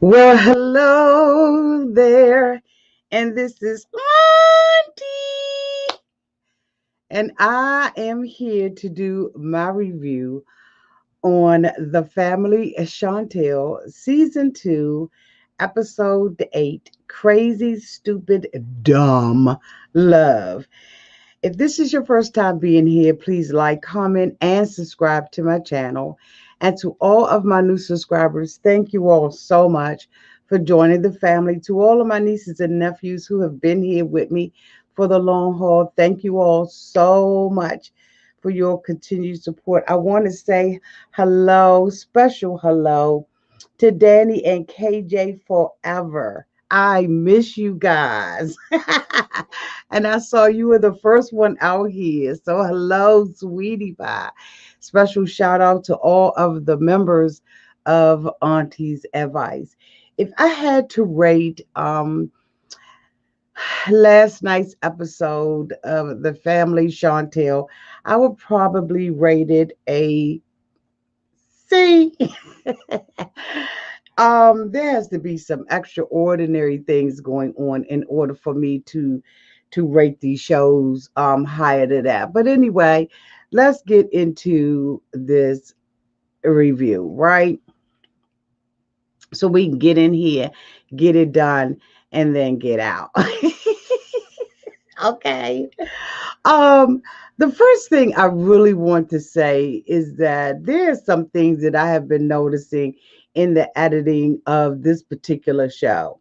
Well, hello there, and this is Auntie, and I am here to do my review on The Family Chantel, Season 2, Episode 8, Crazy, Stupid, Dumb Love. If this is your first time being here, please like, comment, and subscribe to my channel. And to all of my new subscribers, thank you all so much for joining the family. To all of my nieces and nephews who have been here with me for the long haul, thank you all so much for your continued support. I want to say hello, special hello to Danny and KJ forever. I miss you guys. And I saw you were the first one out here. So hello, sweetie pie. Special shout out to all of the members of Auntie's Advice. If I had to rate last night's episode of The Family Chantel, I would probably rate it a C. There has to be some extraordinary things going on in order for me to rate these shows higher than that. But anyway, let's get into this review, right? So we can get in here, get it done, and then get out. Okay. Um, the first thing I really want to say is that there are some things that I have been noticing in the editing of this particular show.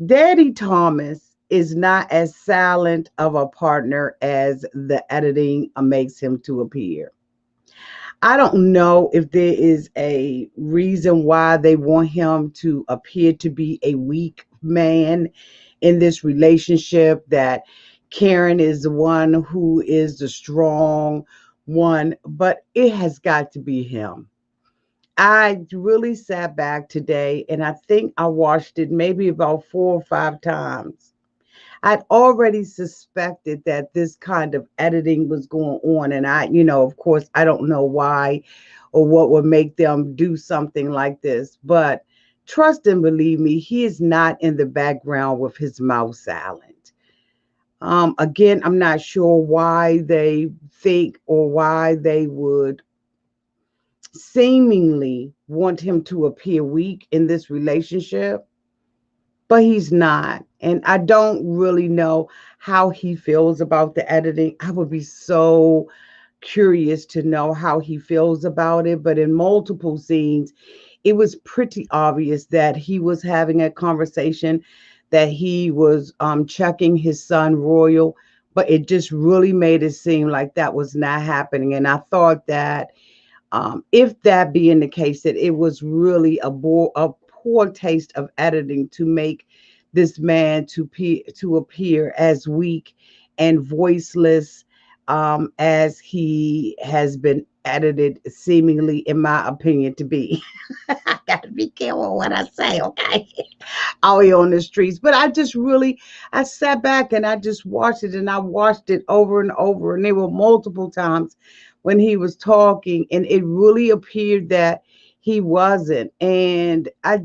Daddy Thomas is not as silent of a partner as the editing makes him to appear. I don't know if there is a reason why they want him to appear to be a weak man in this relationship, that Karen is the one who is the strong one, but it has got to be him. I really sat back today and I think I watched it maybe about 4 or 5 times. I'd already suspected that this kind of editing was going on. And of course, I don't know why or what would make them do something like this. But trust and believe me, he is not in the background with his mouth silent. Again, I'm not sure why they think or why they would seemingly want him to appear weak in this relationship, but he's not. And I don't really know how he feels about the editing. I would be so curious to know how he feels about it. But in multiple scenes, it was pretty obvious that he was having a conversation, that he was checking his son Royal, but it just really made it seem like that was not happening. And I thought that if that being the case, that it was really a poor taste of editing to make this man to appear as weak and voiceless as he has been edited, seemingly, in my opinion, to be. I got to be careful what I say, okay? Out here on the streets. But I sat back and I just watched it, and I watched it over and over. And there were multiple times when he was talking, and it really appeared that he wasn't. And I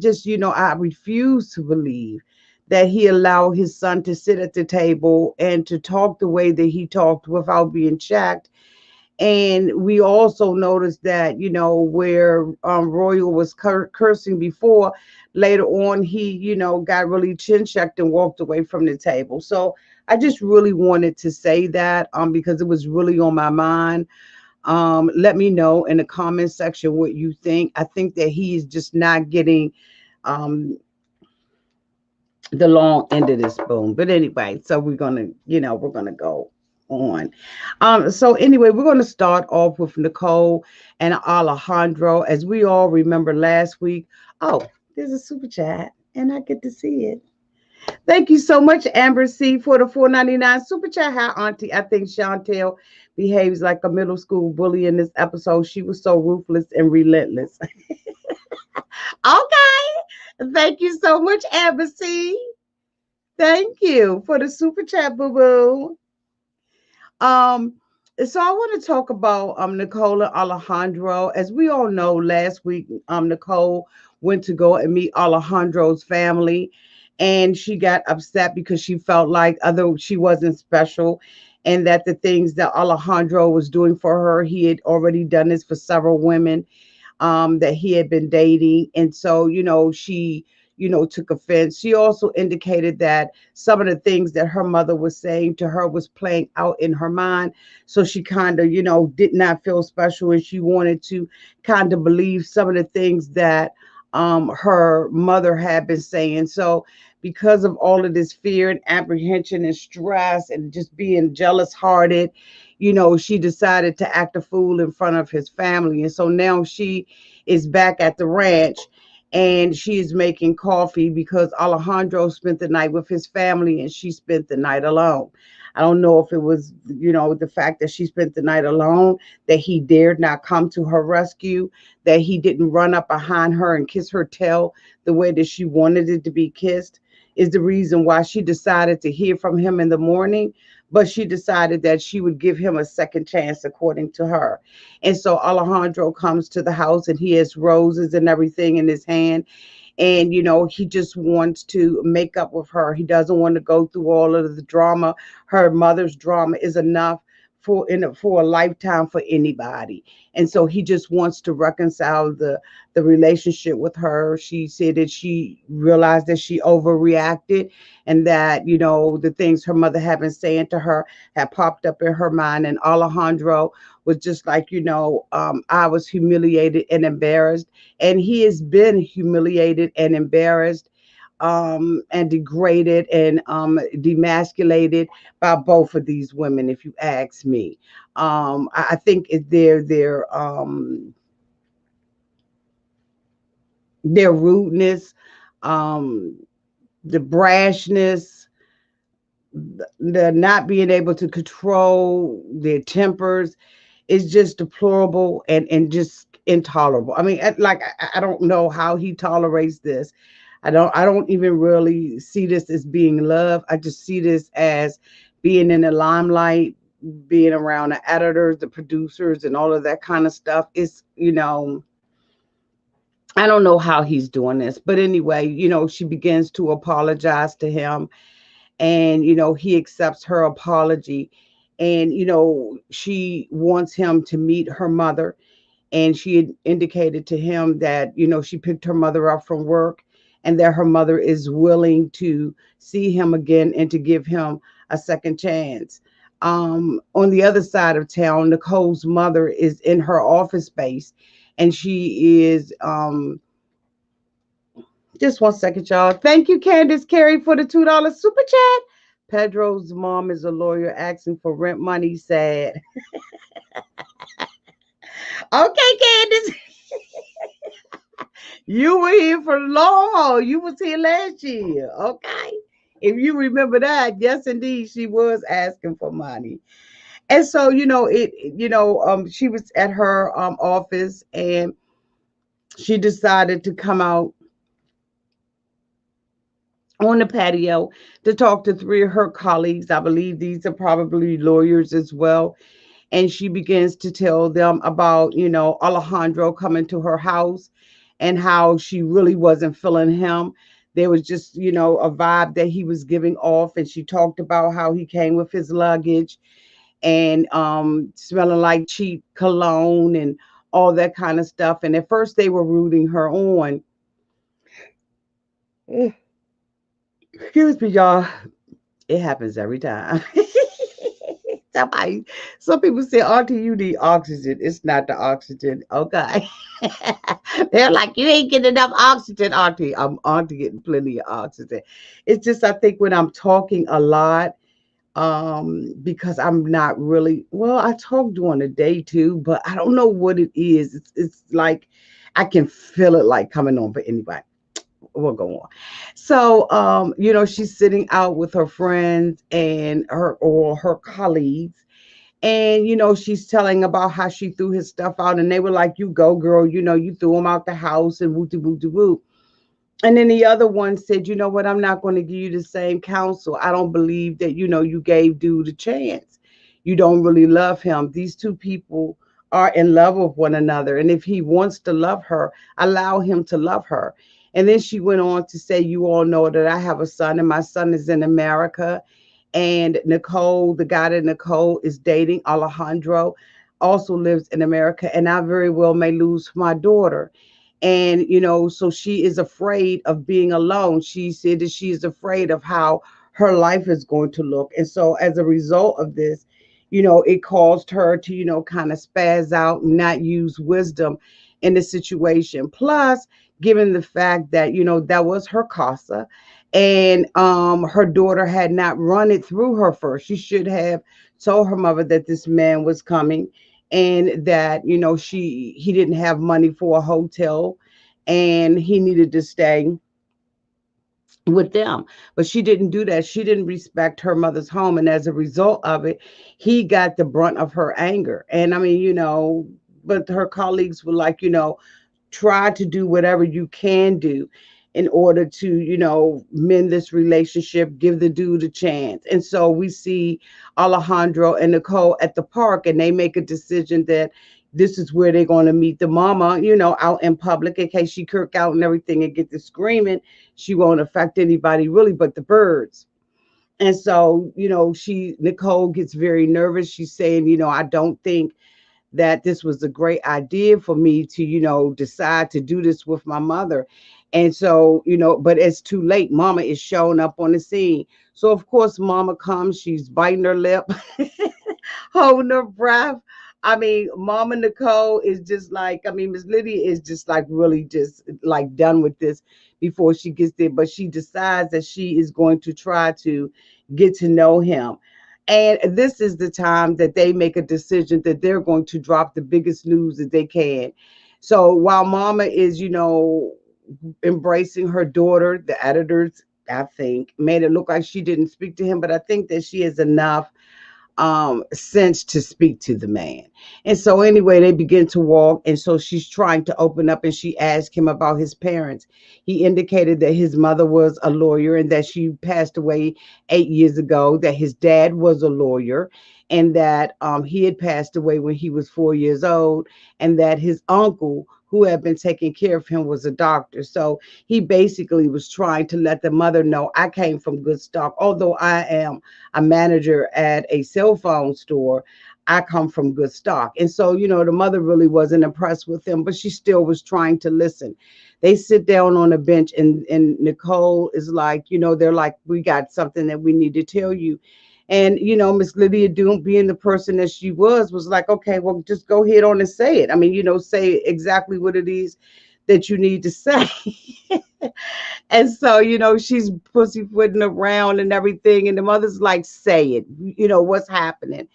refuse to believe that he allowed his son to sit at the table and to talk the way that he talked without being checked. And we also noticed that, where Royal was cursing before, later on, he, got really chin checked and walked away from the table. So I just really wanted to say that because it was really on my mind. Let me know in the comment section what you think. I think that he is just not getting um, the long end of the spoon. But anyway, so we're gonna go on. So anyway, we're gonna start off with Nicole and Alejandro. As we all remember last week. Oh, there's a super chat, and I get to see it. Thank you so much, Amber C, for the 4.99 super chat. Hi, Auntie. I think Chantel behaves like a middle school bully in this episode. She was so ruthless and relentless. Okay. Thank you so much, Amber C. Thank you for the super chat, boo boo. Um, So I want to talk about Nicole and Alejandro. As we all know, last week Nicole went to go and meet Alejandro's family, and she got upset because she felt like although she wasn't special, and that the things that Alejandro was doing for her, he had already done this for several women that he had been dating. And so, she, took offense. She also indicated that some of the things that her mother was saying to her was playing out in her mind. So she kind of, did not feel special, and she wanted to kind of believe some of the things that her mother had been saying. So, because of all of this fear and apprehension and stress and just being jealous hearted, she decided to act a fool in front of his family. And so now she is back at the ranch, and she is making coffee because Alejandro spent the night with his family and she spent the night alone. I don't know if it was, the fact that she spent the night alone, that he dared not come to her rescue, that he didn't run up behind her and kiss her tail the way that she wanted it to be kissed, is the reason why she decided to hear from him in the morning. But she decided that she would give him a second chance, according to her. And so Alejandro comes to the house and he has roses and everything in his hand, and he just wants to make up with her. He doesn't want to go through all of the drama. Her mother's drama is enough for a lifetime for anybody. And so he just wants to reconcile the relationship with her. She said that she realized that she overreacted, and that the things her mother had been saying to her had popped up in her mind. And Alejandro was just like, I was humiliated and embarrassed, and he has been humiliated and embarrassed, and degraded and demasculated by both of these women, if you ask me. I think their rudeness, um, the brashness, the not being able to control their tempers is just deplorable and just intolerable. I mean, I don't know how he tolerates this. I don't even really see this as being love. I just see this as being in the limelight, being around the editors, the producers, and all of that kind of stuff. I don't know how he's doing this. But anyway, she begins to apologize to him, and he accepts her apology. And she wants him to meet her mother, and she had indicated to him that she picked her mother up from work, and that her mother is willing to see him again and to give him a second chance. On the other side of town, Nicole's mother is in her office space, and she is just one second, y'all. Thank you, Candace Carey, for the $2 super chat. Pedro's mom is a lawyer asking for rent money. Sad. Okay, Candace. You were here for the long haul. You was here last year. Okay. If you remember that, yes, indeed, she was asking for money. And so, she was at her office, and she decided to come out on the patio to talk to three of her colleagues. I believe these are probably lawyers as well. And she begins to tell them about, Alejandro coming to her house, and how she really wasn't feeling him. There was just, a vibe that he was giving off. And she talked about how he came with his luggage, and smelling like cheap cologne and all that kind of stuff. And at first they were rooting her on. Excuse me, y'all. It happens every time. Somebody, some people say, Auntie, you need oxygen. It's not the oxygen. Okay. They're like, you ain't getting enough oxygen, Auntie. I'm Auntie getting plenty of oxygen. It's just, I think when I'm talking a lot, because I'm not really, well, I talk during the day too, but I don't know what it is. It's like I can feel it like coming on. But anyway, we'll go on. So, she's sitting out with her friends and her colleagues, and she's telling about how she threw his stuff out, and they were like, "You go, girl. You threw him out the house and wooty wooty woo." And then the other one said, "You know what? I'm not going to give you the same counsel. I don't believe that you gave dude a chance. you don't really love him. These two people are in love with one another. And if he wants to love her, allow him to love her. And then she went on to say, you all know that I have a son and my son is in America. And Nicole, the guy that Nicole is dating, Alejandro, also lives in America. And I very well may lose my daughter. And, so she is afraid of being alone. She said that she is afraid of how her life is going to look. And so as a result of this, it caused her to, kind of spaz out and not use wisdom in the situation. Plus, given the fact that, that was her casa, and her daughter had not run it through her first. She should have told her mother that this man was coming, and that, he didn't have money for a hotel and he needed to stay with them. But she didn't do that. She didn't respect her mother's home. And as a result of it, he got the brunt of her anger. And I mean, but her colleagues were like, try to do whatever you can do in order to, mend this relationship, give the dude a chance. And so we see Alejandro and Nicole at the park, and they make a decision that this is where they're going to meet the mama, out in public, in case she kirk out and everything and get to screaming. She won't affect anybody really but the birds. And so, Nicole gets very nervous. She's saying, I don't think that this was a great idea for me to, decide to do this with my mother. And so, but it's too late. Mama is showing up on the scene. So, of course, mama comes, she's biting her lip, holding her breath. I mean, Mama Nicole is just like, I mean, Miss Lydia is just like really just like done with this before she gets there. But she decides that she is going to try to get to know him. And this is the time that they make a decision that they're going to drop the biggest news that they can. So while Mama is, embracing her daughter, the editors, I think, made it look like she didn't speak to him, but I think that she is enough sense to speak to the man. And so anyway, they begin to walk. And so she's trying to open up and she asked him about his parents. He indicated that his mother was a lawyer and that she passed away 8 years ago, that his dad was a lawyer, and that he had passed away when he was 4 years old, and that his uncle, who had been taking care of him, was a doctor. So he basically was trying to let the mother know, I came from good stock. Although I am a manager at a cell phone store, I come from good stock. And so, the mother really wasn't impressed with him, but she still was trying to listen. They sit down on a bench, and Nicole is like, they're like, we got something that we need to tell you. And, Miss Lydia, doing being the person that she was like, okay, well, just go ahead on and say it. I mean, say exactly what it is that you need to say. And so, she's pussyfooting around and everything. And the mother's like, say it, what's happening.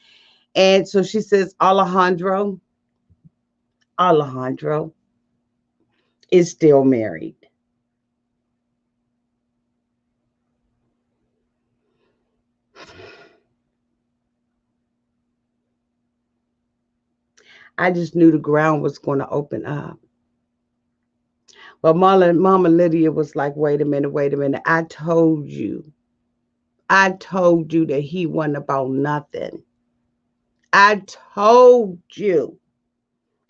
And so she says, Alejandro is still married. I just knew the ground was going to open up. But Mama Lydia was like, wait a minute, wait a minute. I told you that he wasn't about nothing. I told you.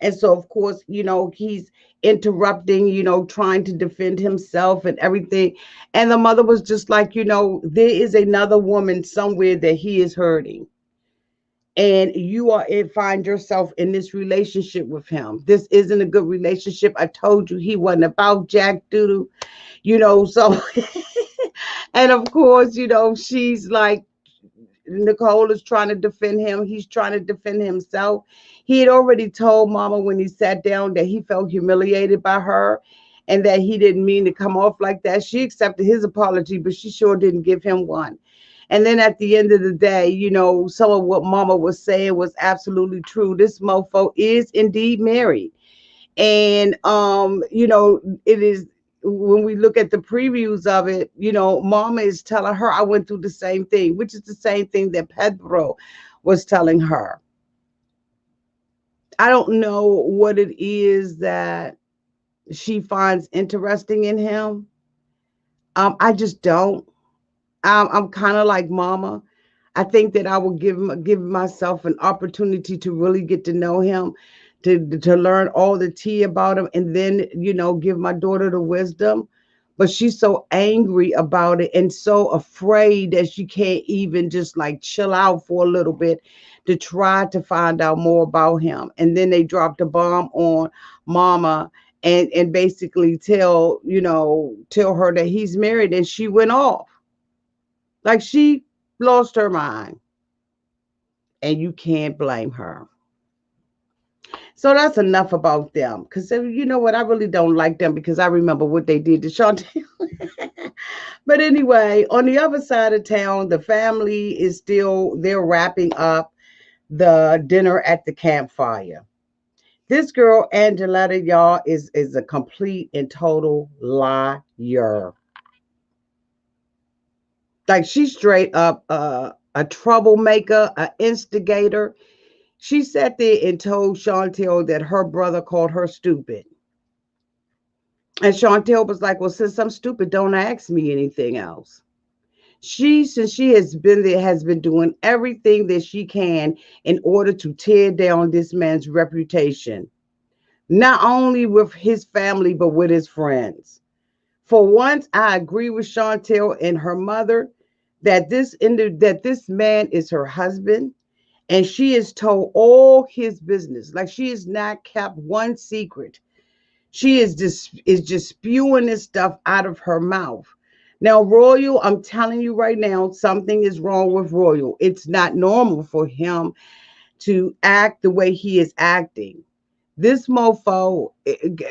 And so, of course, he's interrupting, trying to defend himself and everything. And the mother was just like, there is another woman somewhere that he is hurting. And you are find yourself in this relationship with him. This isn't a good relationship. I told you he wasn't about Jack Doodle, so and of course, she's like, Nicole is trying to defend him. He's trying to defend himself. He had already told Mama when he sat down that he felt humiliated by her and that he didn't mean to come off like that. She accepted his apology, but she sure didn't give him one. And then at the end of the day, some of what Mama was saying was absolutely true. This mofo is indeed married. And it is, when we look at the previews of it, Mama is telling her, I went through the same thing, which is the same thing that Pedro was telling her. I don't know what it is that she finds interesting in him. I just don't. I'm kind of like Mama. I think that I will give myself an opportunity to really get to know him, to learn all the tea about him, and then give my daughter the wisdom. But she's so angry about it and so afraid that she can't even just like chill out for a little bit to try to find out more about him. And then they dropped a bomb on Mama and basically tell her that he's married, and she went off like she lost her mind, and you can't blame her. So that's enough about them. Because you know what? I really don't like them because I remember what they did to Chantel. But anyway, on the other side of town, the family is still, they're wrapping up the dinner at the campfire. This girl, Angenette, y'all, is a complete and total liar. Like she's straight up a troublemaker, an instigator. She sat there and told Chantel that her brother called her stupid. And Chantel was like, well, since I'm stupid, don't ask me anything else. Since she has been there, has been doing everything that she can in order to tear down this man's reputation, not only with his family, but with his friends. For once, I agree with Chantel and her mother that this man is her husband, and she has told all his business. Like she has not kept one secret. She is just spewing this stuff out of her mouth. Now, Royal, I'm telling you right now, something is wrong with Royal. It's not normal for him to act the way he is acting. This mofo,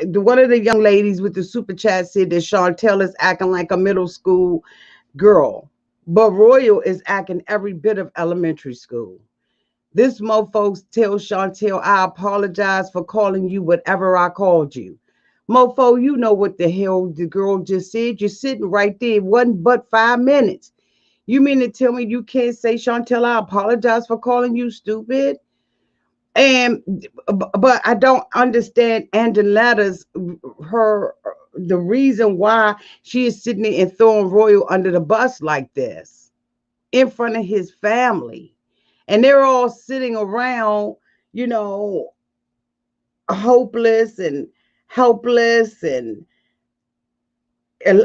one of the young ladies with the super chat said that Chantel is acting like a middle school girl, but Royal is acting every bit of elementary school. This mofo tells Chantel, I apologize for calling you whatever I called you. Mofo, you know what the hell the girl just said. You're sitting right there. It wasn't but 5 minutes. You mean to tell me you can't say, Chantel, I apologize for calling you stupid? And but I don't understand Angenetta's her the reason why she is sitting there and throwing Royal under the bus like this in front of his family. And they're all sitting around, you know, hopeless and helpless and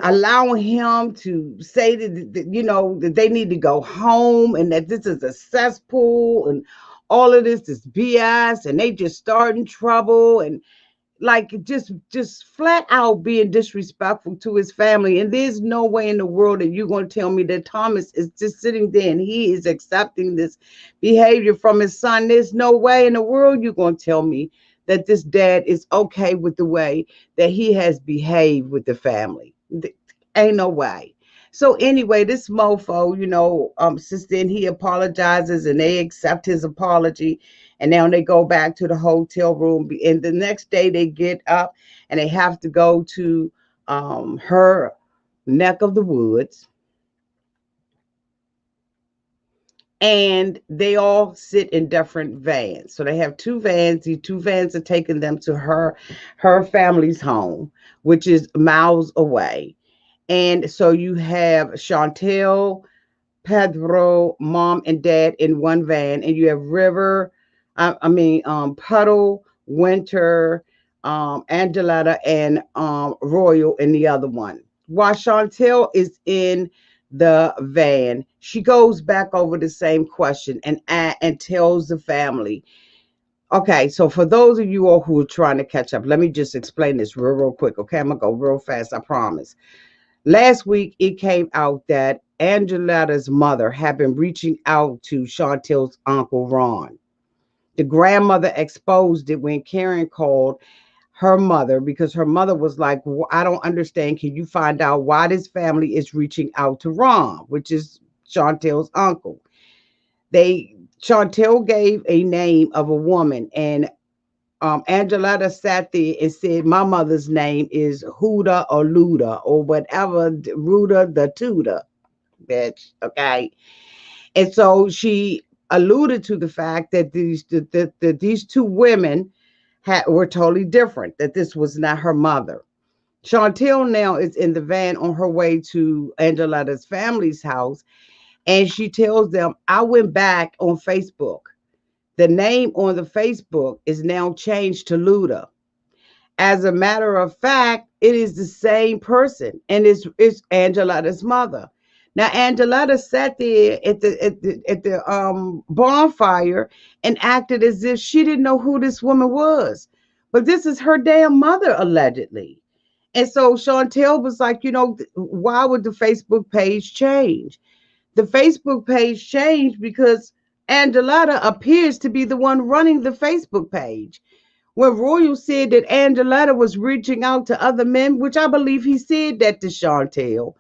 allowing him to say that they need to go home and that this is a cesspool and all of this is BS and they just starting trouble and like just flat out being disrespectful to his family. And there's no way in the world that you're going to tell me that Thomas is just sitting there and he is accepting this behavior from his son. There's no way in the world you're going to tell me that this dad is okay with the way that he has behaved with the family. Ain't no way. So anyway, this mofo, since then he apologizes and they accept his apology. And now they go back to the hotel room. And the next day they get up and they have to go to her neck of the woods. And they all sit in different vans. So they have two vans. These two vans are taking them to her family's home, which is miles away. And so you have Chantel, Pedro, mom and dad in one van, and you have River, Puddle, Winter, Angeletta, and Royal in the other one. While Chantel is in the van, she goes back over the same question and tells the family. Okay, so for those of you all who are trying to catch up, let me just explain this real quick. Okay, I'm gonna go real fast, I promise. Last week, it came out that Angenetta's mother had been reaching out to Chantel's uncle Ron. The grandmother exposed it when Karen called her mother because her mother was like, I don't understand. Can you find out why this family is reaching out to Ron, which is Chantel's uncle? Chantel gave a name of a woman, and Angeletta sat there and said, my mother's name is Huda or Luda or whatever, Ruda the Tutor, bitch. Okay. And so she alluded to the fact that these two women were totally different, that this was not her mother. Chantel now is in the van on her way to Angeletta's family's house. And she tells them, I went back on Facebook. The name on the Facebook is now changed to Luda. As a matter of fact, it is the same person, and it's Angeletta's mother. Now, Angeletta sat there at the bonfire and acted as if she didn't know who this woman was, but this is her damn mother allegedly. And so Chantel was like, why would the Facebook page change? The Facebook page changed because Angeletta appears to be the one running the Facebook page. When Royal said that Angeletta was reaching out to other men, which I believe he said that to Chantel,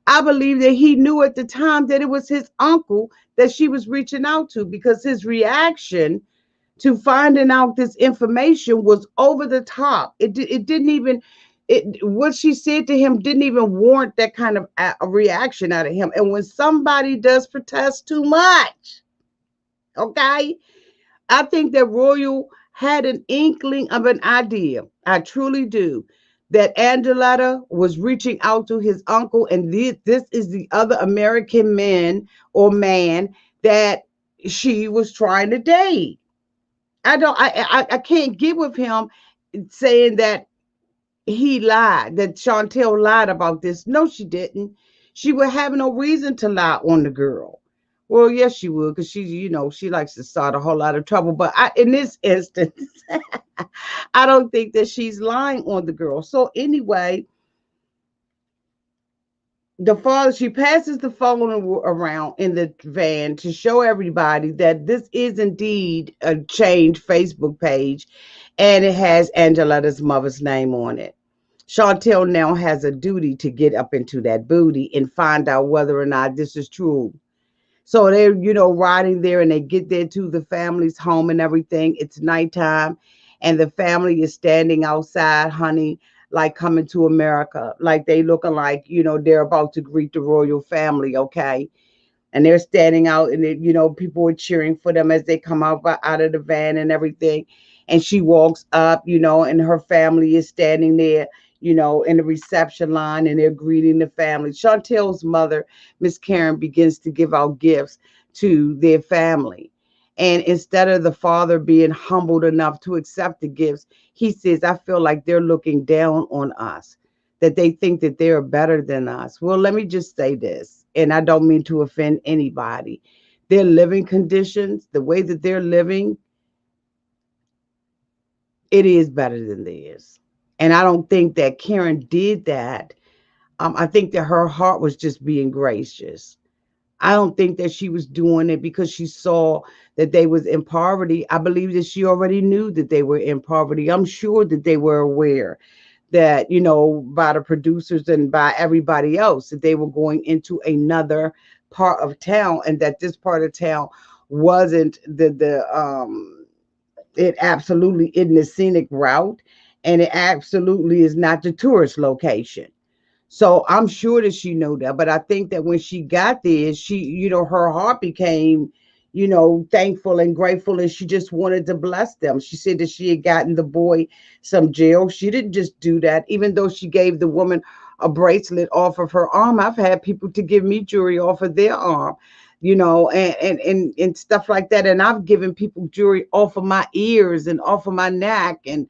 I believe that he knew at the time that it was his uncle that she was reaching out to, because his reaction to finding out this information was over the top. It didn't even what she said to him didn't even warrant that kind of a reaction out of him. And when somebody does protest too much, okay, I think that Royal had an inkling of an idea. I truly do. That Angeletta was reaching out to his uncle, and this is the other American man or man that she was trying to date. I can't get with him saying that he lied, that Chantel lied about this. No, she didn't. She would have no reason to lie on the girl. Well, yes, she would, because she likes to start a whole lot of trouble. But in this instance, I don't think that she's lying on the girl. So anyway, she passes the phone around in the van to show everybody that this is indeed a changed Facebook page, and it has Angeletta's mother's name on it. Chantel now has a duty to get up into that booty and find out whether or not this is true. So they're, riding there, and they get there to the family's home and everything. It's nighttime, and the family is standing outside, honey, like coming to America, like they looking like, they're about to greet the royal family, okay? And they're standing out, and people are cheering for them as they come out of the van and everything. And she walks up, and her family is standing there, in the reception line, and they're greeting the family. Chantel's mother, Miss Karen, begins to give out gifts to their family. And instead of the father being humbled enough to accept the gifts, he says, I feel like they're looking down on us, that they think that they're better than us. Well, let me just say this, and I don't mean to offend anybody. Their living conditions, the way that they're living, it is better than theirs. And I don't think that Karen did that. I think that her heart was just being gracious. I don't think that she was doing it because she saw that they was in poverty. I believe that she already knew that they were in poverty. I'm sure that they were aware that, by the producers and by everybody else, that they were going into another part of town, and that this part of town wasn't it absolutely isn't the scenic route, and it absolutely is not the tourist location. So I'm sure that she knew that. But I think that when she got there, her heart became, thankful and grateful, and she just wanted to bless them. She said that she had gotten the boy some gel. She didn't just do that, even though she gave the woman a bracelet off of her arm. I've had people to give me jewelry off of their arm, and stuff like that. And I've given people jewelry off of my ears and off of my neck, and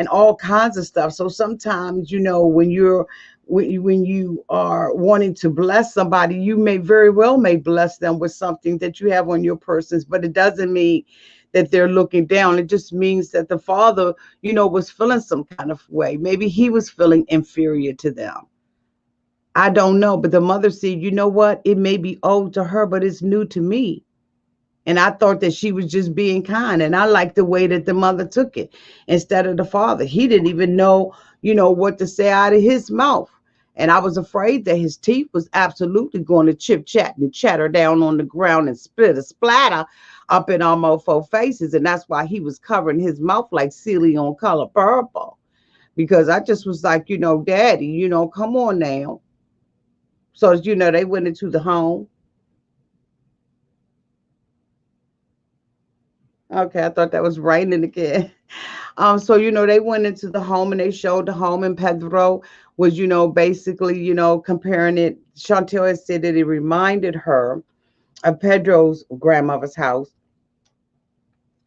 all kinds of stuff. So sometimes, when you are wanting to bless somebody, you may bless them with something that you have on your persons, but it doesn't mean that they're looking down. It just means that the father, was feeling some kind of way. Maybe he was feeling inferior to them. I don't know. But the mother said, you know what? It may be old to her, but it's new to me. And I thought that she was just being kind. And I liked the way that the mother took it instead of the father. He didn't even know, what to say out of his mouth. And I was afraid that his teeth was absolutely going to chip, chat, and chatter down on the ground and split a splatter up in our mofo faces. And that's why he was covering his mouth like Celie on Color Purple. Because I just was like, Daddy, come on now. So, they went into the home. Okay, I thought that was raining again. So they went into the home, and they showed the home, and Pedro was, basically, comparing it. Chantel had said that it reminded her Pedro's grandmother's house.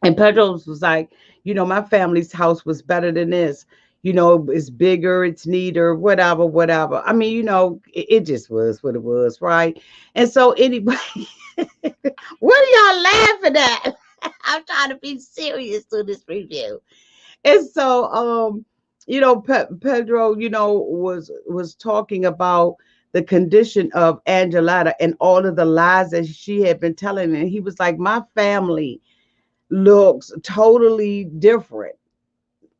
And Pedro's was like, my family's house was better than this. It's bigger, it's neater, whatever, whatever. I mean, it just was what it was, right? And so, anyway, what are y'all laughing at? I'm trying to be serious to this review. And so, Pedro, was talking about the condition of Angeletta and all of the lies that she had been telling. And he was like, my family looks totally different.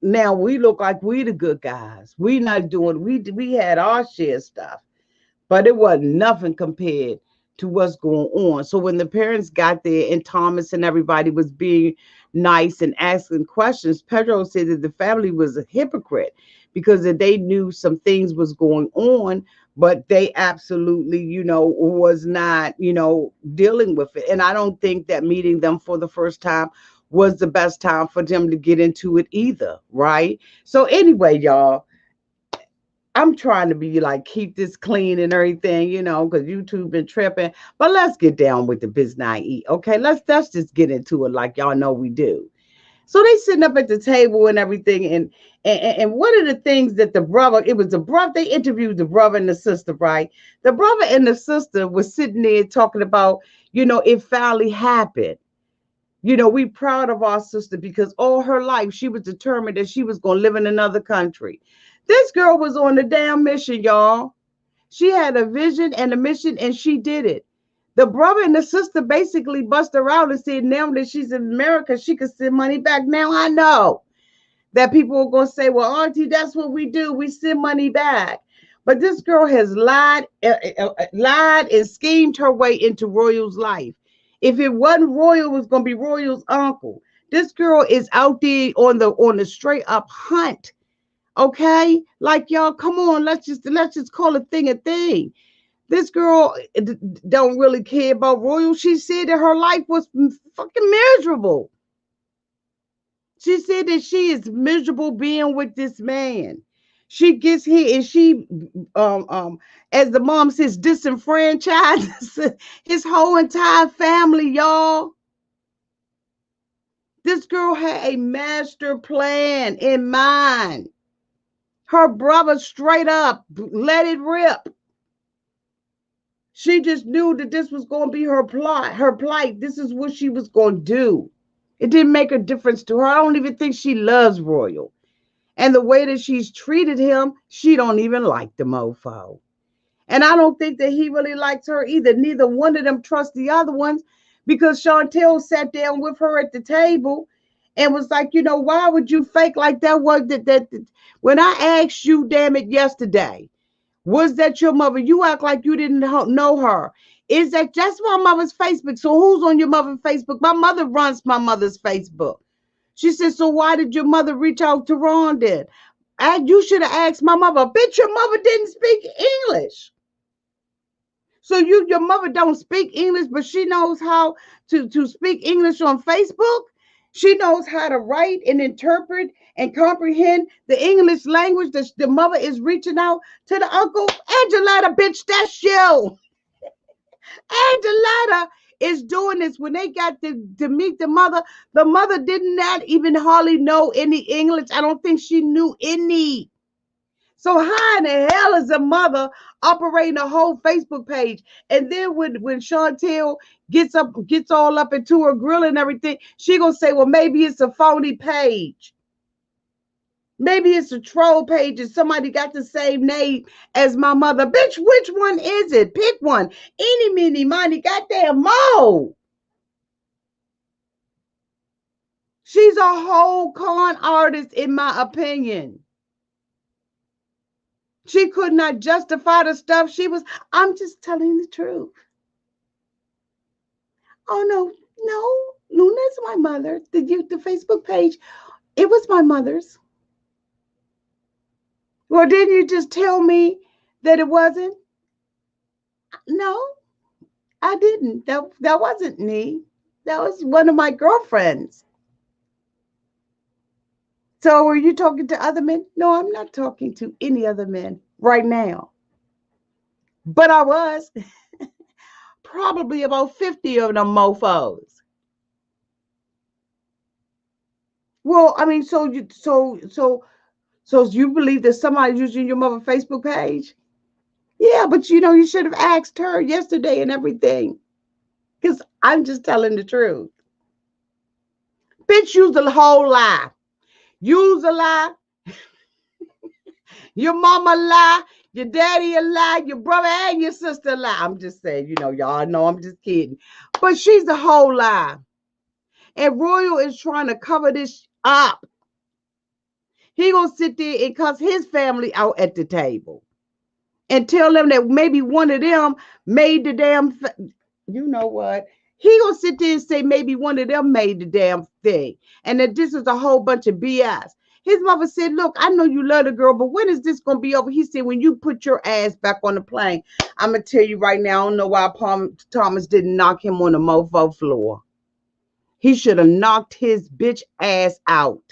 Now we look like we the good guys. We not doing, we had our share stuff, but it wasn't nothing compared to what's going on. So when the parents got there and Thomas and everybody was being nice and asking questions, Pedro said that the family was a hypocrite because that they knew some things was going on, but they absolutely, was not, dealing with it. And I don't think that meeting them for the first time was the best time for them to get into it either, right? So anyway, y'all, I'm trying to be like keep this clean and everything, because YouTube been tripping. But let's get down with the business, okay? Let's just get into it like y'all know we do. So they sitting up at the table and everything, and one of the things that the brother, it was the brother, they interviewed the brother and the sister, right? The brother and the sister was sitting there talking about, it finally happened. We proud of our sister because all her life she was determined that she was going to live in another country. This girl was on the damn mission, y'all. She had a vision and a mission, and she did it. The brother and the sister basically bust her out and said now that she's in America, she could send money back. Now I know that people are going to say, well, Auntie, that's what we do. We send money back. But this girl has lied and schemed her way into Royal's life. If it wasn't Royal, it was going to be Royal's uncle. This girl is out there on the straight up hunt. Okay, like y'all, come on, let's just call a thing a thing. This girl don't really care about Royal. She said that her life was fucking miserable. She said that she is miserable being with this man. She gets here and she, as the mom says, disenfranchises his whole entire family, y'all. This girl had a master plan in mind. Her brother straight up let it rip. She just knew that this was going to be her plot, her plight. This is what she was going to do. It didn't make a difference to her. I don't even think she loves Royal. And the way that she's treated him, she don't even like the mofo. And I don't think that he really likes her either. Neither one of them trust the other ones because Chantel sat down with her at the table and was like, why would you fake like that? When I asked you, damn it, yesterday, was that your mother? You act like you didn't know her. That's my mother's Facebook. So who's on your mother's Facebook? My mother runs my mother's Facebook. She said, so why did your mother reach out to Ron then? You should have asked my mother. Bitch, your mother didn't speak English. So your mother don't speak English, but she knows how to speak English on Facebook. She knows how to write and interpret and comprehend the English language that the mother is reaching out to the uncle. Angeletta, bitch, that's you. Angeletta is doing this. When they got to meet the mother did not even hardly know any English. I don't think she knew any. So how in the hell is a mother operating a whole Facebook page? And then when Chantel gets all up into her grill and everything, she gonna say, well, maybe it's a phony page. Maybe it's a troll page and somebody got the same name as my mother. Bitch, which one is it? Pick one. Any, meeny, miny, goddamn mo. She's a whole con artist, in my opinion. She could not justify the stuff she was. I'm just telling the truth. Oh no, no, Luna's my mother. The Facebook page, it was my mother's. Well, didn't you just tell me that it wasn't? No, I didn't. That wasn't me. That was one of my girlfriends. So are you talking to other men? No, I'm not talking to any other men right now. But I was. probably about 50 of them mofos. Well, I mean, so you believe that somebody's using your mother Facebook page? Yeah, but you should have asked her yesterday and everything. Because I'm just telling the truth. Bitch, use the whole lie. Use a lie. Your mama lie. Your daddy a lie. Your brother and your sister lie. I'm just saying, y'all know I'm just kidding. But she's the whole lie. And Royal is trying to cover this up. He gonna sit there and cuss his family out at the table and tell them that maybe one of them made the damn. You know what? He gonna sit there and say maybe one of them made the damn thing, and that this is a whole bunch of BS. His mother said, "Look, I know you love the girl, but when is this gonna be over?" He said, "When you put your ass back on the plane." I'm gonna tell you right now. I don't know why Thomas didn't knock him on the mofo floor. He should have knocked his bitch ass out.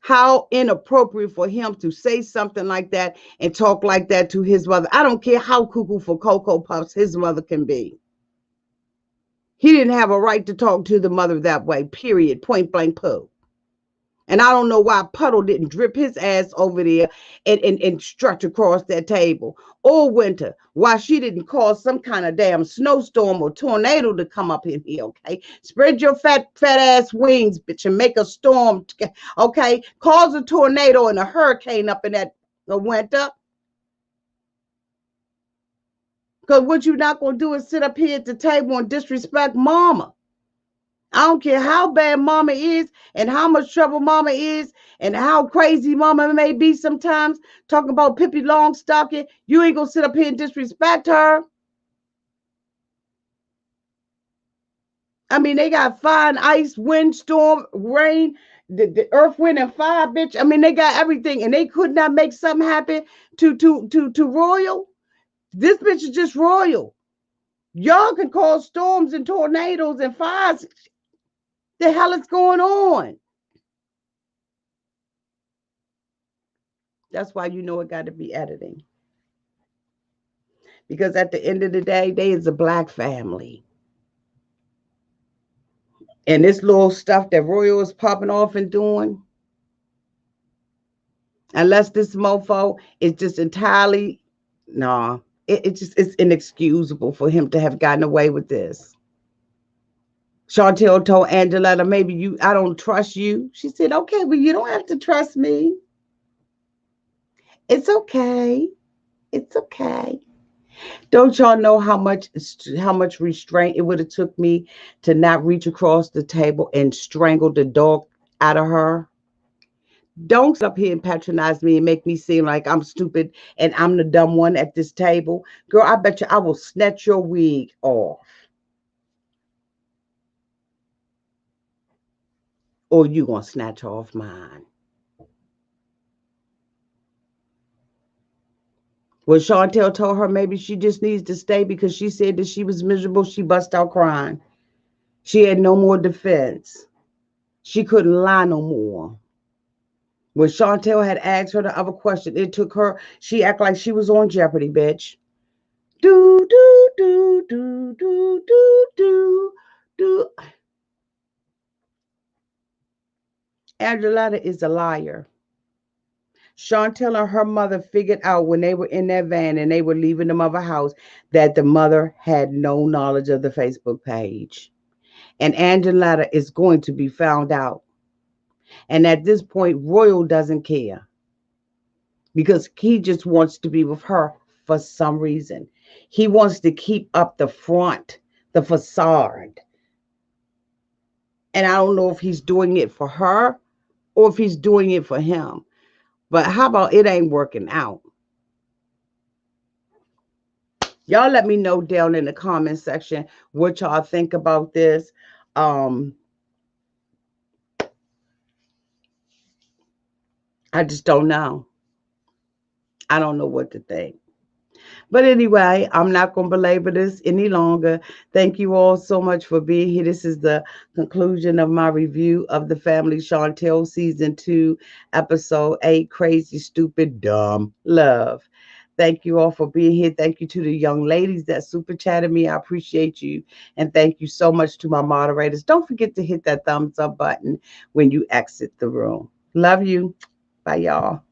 How inappropriate for him to say something like that and talk like that to his mother. I don't care how cuckoo for Cocoa Puffs his mother can be. He didn't have a right to talk to the mother that way, period, point blank poo. And I don't know why Puddle didn't drip his ass over there and stretch across that table. Or Winter, why she didn't cause some kind of damn snowstorm or tornado to come up in here, okay? Spread your fat ass wings, bitch, and make a storm, okay? Cause a tornado and a hurricane up in that Winter. Because what you're not going to do is sit up here at the table and disrespect mama. I don't care how bad mama is and how much trouble mama is and how crazy mama may be sometimes. Talking about Pippi Longstocking, you ain't gonna sit up here and disrespect her. I mean, they got fire, ice, wind, storm, rain, the earth, wind, and fire, bitch. I mean, they got everything, and they could not make something happen to Royal. This bitch is just Royal. Y'all can cause storms and tornadoes and fires. The hell is going on? That's why it got to be editing. Because at the end of the day, they is a black family. And this little stuff that Royal is popping off and doing, unless this mofo is just entirely, nah, it's inexcusable for him to have gotten away with this. Chantel told Angenette, I don't trust you. She said, okay, well, you don't have to trust me. It's okay. It's okay. Don't y'all know how much restraint it would have took me to not reach across the table and strangle the dog out of her? Don't sit up here and patronize me and make me seem like I'm stupid and I'm the dumb one at this table. Girl, I bet you I will snatch your wig off. Or you gonna snatch off mine. Well, Chantel told her maybe she just needs to stay because she said that she was miserable. She bust out crying. She had no more defense. She couldn't lie no more. When Chantel had asked her the other question, it took her, she acted like she was on Jeopardy, bitch. Do, do, do, do, do, do, do, do. Angeletta is a liar. Chantel and her mother figured out when they were in that van and they were leaving the mother house that the mother had no knowledge of the Facebook page. And Angeletta is going to be found out. And at this point, Royal doesn't care because he just wants to be with her for some reason. He wants to keep up the front, the facade. And I don't know if he's doing it for her or if he's doing it for him. But how about it ain't working out? Y'all let me know down in the comment section what y'all think about this. I just don't know. I don't know what to think. But anyway, I'm not going to belabor this any longer. Thank you all so much for being here. This is the conclusion of my review of The Family Chantel Season 2, Episode 8, Crazy, Stupid, Dumb Love. Thank you all for being here. Thank you to the young ladies that super chatted me. I appreciate you. And thank you so much to my moderators. Don't forget to hit that thumbs up button when you exit the room. Love you. Bye, y'all.